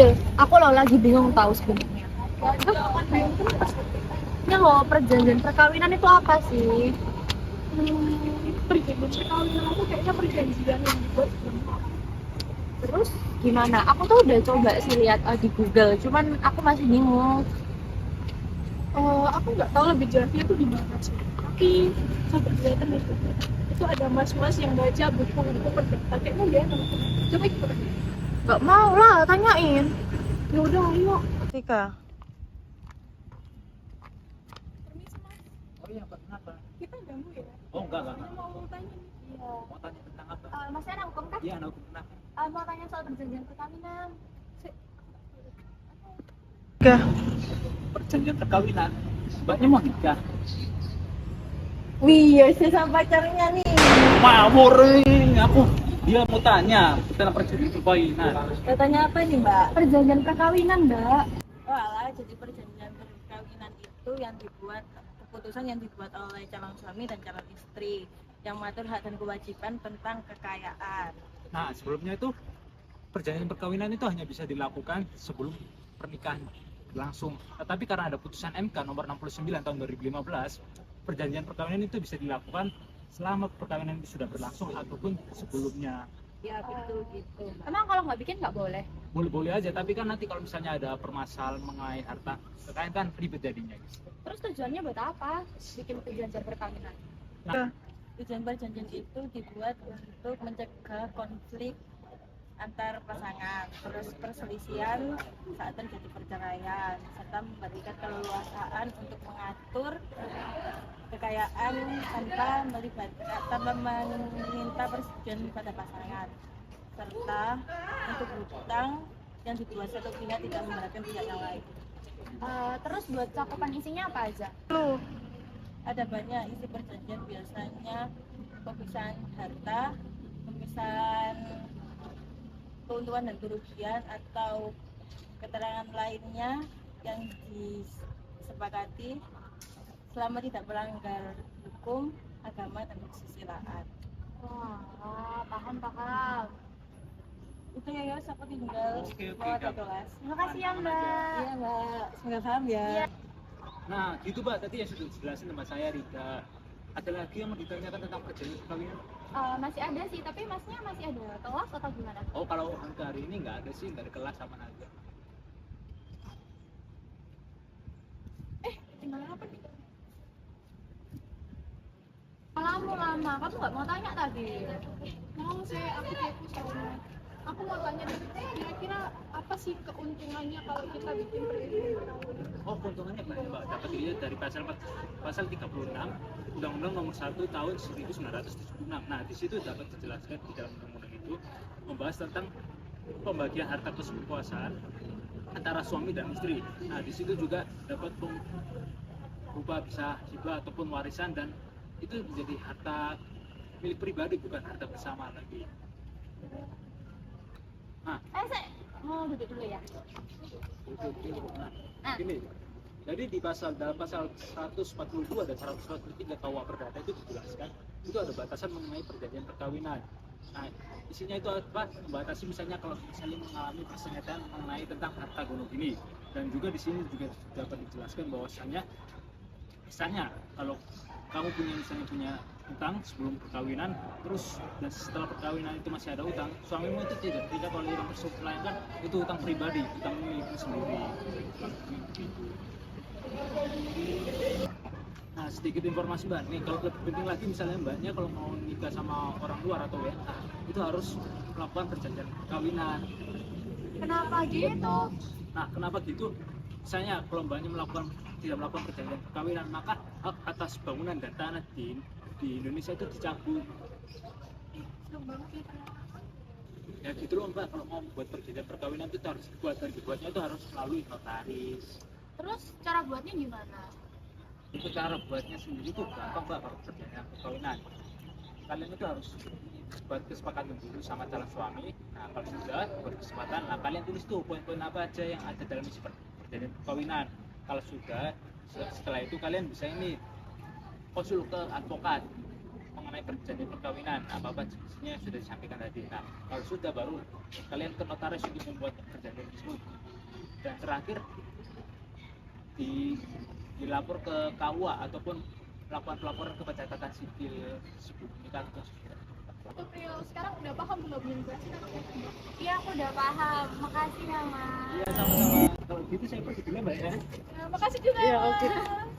Bil, aku loh lagi bingung tahu sebenarnya. Ini loh perjanjian perkawinan itu apa sih? Perjanjian perkawinan aku kayaknya perjanjian yang dibuat Terus gimana? Aku tuh udah coba sih lihat di Google, cuman aku masih bingung. aku nggak tahu lebih jelasnya itu di mana sih, tapi sampai kelihatan itu ada mas-mas yang baca buku-buku perdata kayaknya dia nonton. Coba kita Gak mau lah, tanyain. ya udah ayo. Tika, Permisi mas, Oh iya, Mbak, kenapa? kita ganggu ya? Oh enggak. Soalnya mau tanya nih. Iya. Mau tanya tentang apa? Masnya anak hukum kan? Iya, anak hukum kenapa? Mau tanya soal perjanjian perkawinan. Tika, Perjanjian perkawinan. Mbaknya mau nikah? wih, saya sama pacarnya nih. Mawur, aku dia mau tanya tentang perjanjian perkawinan. Katanya apa nih, Mbak? Perjanjian perkawinan, Mbak. Oh alah, jadi perjanjian perkawinan itu yang dibuat, keputusan yang dibuat oleh calon suami dan calon istri yang mengatur hak dan kewajiban tentang kekayaan. Nah, sebelumnya itu perjanjian perkawinan itu hanya bisa dilakukan sebelum pernikahan berlangsung. Tetapi karena ada putusan MK nomor 69 tahun 2015, perjanjian perkawinan itu bisa dilakukan selama perkawinan itu sudah berlangsung ataupun sebelumnya. Ya betul gitu. Emang kalau nggak bikin nggak boleh? Boleh-boleh aja, tapi kan nanti kalau misalnya ada permasalahan mengenai harta kekayaan kan ribet jadinya. Terus tujuannya buat apa? Bikin perjanjian perkawinan. Tujuan perjanjian itu dibuat untuk mencegah konflik antar pasangan, terus perselisihan saat terjadi perceraian, serta memberikan keleluasaan untuk mengatur kekayaan tanpa meminta persetujuan pada pasangan, serta untuk hutang yang dibuat satu pihak tidak memberatkan pihak yang lain. Terus buat cakupan isinya apa aja? Ada banyak isi perjanjian, biasanya pemisahan harta, pemisahan keuntungan dan kerugian, atau keterangan lainnya yang disepakati selama tidak melanggar hukum, agama, dan kesusilaan. Wah, paham. Itu ya Yos, aku tinggal Oke, mau ada gampang. kelas. Terima kasih ya, Mbak. Iya Mbak, semoga paham ya. Iya. Nah, gitu Mbak, tadi yang sudah dijelasin sama saya Rika. Ada lagi yang mau ditanyakan tentang perjanjian perkawinan? Masih ada sih, tapi masnya masih ada kelas atau gimana? Oh, kalau untuk hari ini nggak ada sih, nggak ada kelas sama aja. Tinggal apa nih? Kamu lama, kamu nggak mau tanya tadi? Mau sih, aku kepo soalnya. Aku mau tanya nih, kira-kira apa sih keuntungannya kalau kita bikin perjanjian perkawinan? Oh, keuntungannya banyak Mbak. Dapat dilihat dari pasal 36 Undang-Undang Nomor 1 Tahun 1976. Nah, di situ dapat dijelaskan di dalam undang-undang itu membahas tentang pembagian harta kekuasaan antara suami dan istri. Nah, di situ juga dapat berupa bisa hibah ataupun warisan, dan itu menjadi harta milik pribadi, bukan harta bersama lagi. Saya mau duduk dulu ya. Nah, gini. Jadi di dalam pasal 142 dan 143 KUH Perdata itu dijelaskan itu ada batasan mengenai perjanjian perkawinan. Nah, isinya itu apa? Membatasi misalnya kalau misalnya mengalami persengketaan mengenai tentang harta gunung ini. Dan juga di sini juga dapat dijelaskan bahwasannya misalnya kalau kamu punya utang sebelum perkawinan, terus dan setelah perkawinan itu masih ada utang, suamimu itu tidak boleh melainkan itu utang pribadi, utang milikmu sendiri. Nah, sedikit informasi Mbak, nih kalau lebih penting lagi misalnya Mbaknya kalau mau nikah sama orang luar atau WNA, itu harus melakukan perjanjian perkawinan. Kenapa gitu? Nah, kenapa gitu? Misalnya kalau Mbaknya tidak melakukan perjanjian perkawinan, maka hak atas bangunan dan tanah di Indonesia itu dicabut. Ya gitu loh Mbak, kalau mau buat perjanjian perkawinan itu harus dibuatnya itu harus melalui notaris. Terus cara buatnya gimana? Itu cara buatnya sendiri tuh gampang Mbak. Kalau perjanjian perkawinan kalian itu harus buat kesepakatan dulu sama calon suami. Nah, kalau sudah berkesempatan, nah kalian tulis tuh poin-poin apa aja yang ada dalam isi perjanjian perkawinan. Kalau sudah, setelah itu kalian bisa ini konsul ke advokat mengenai perjanjian perkawinan. Apa-apa jenisnya sudah disampaikan tadi. Nah, kalau sudah baru kalian ke notaris untuk membuat perjanjian tersebut. Dan terakhir dilapor ke KUA ataupun melakukan pelaporan ke pencatatan sipil sebelum nikah atau sesudah. April sekarang udah paham belum jelasin atau enggak? Iya, aku udah paham. Makasih ya, Mas. Iya, sama-sama. Kalau gitu saya pergi dulu, Mbak ya. Makasih juga Iya, ya, oke. Mas.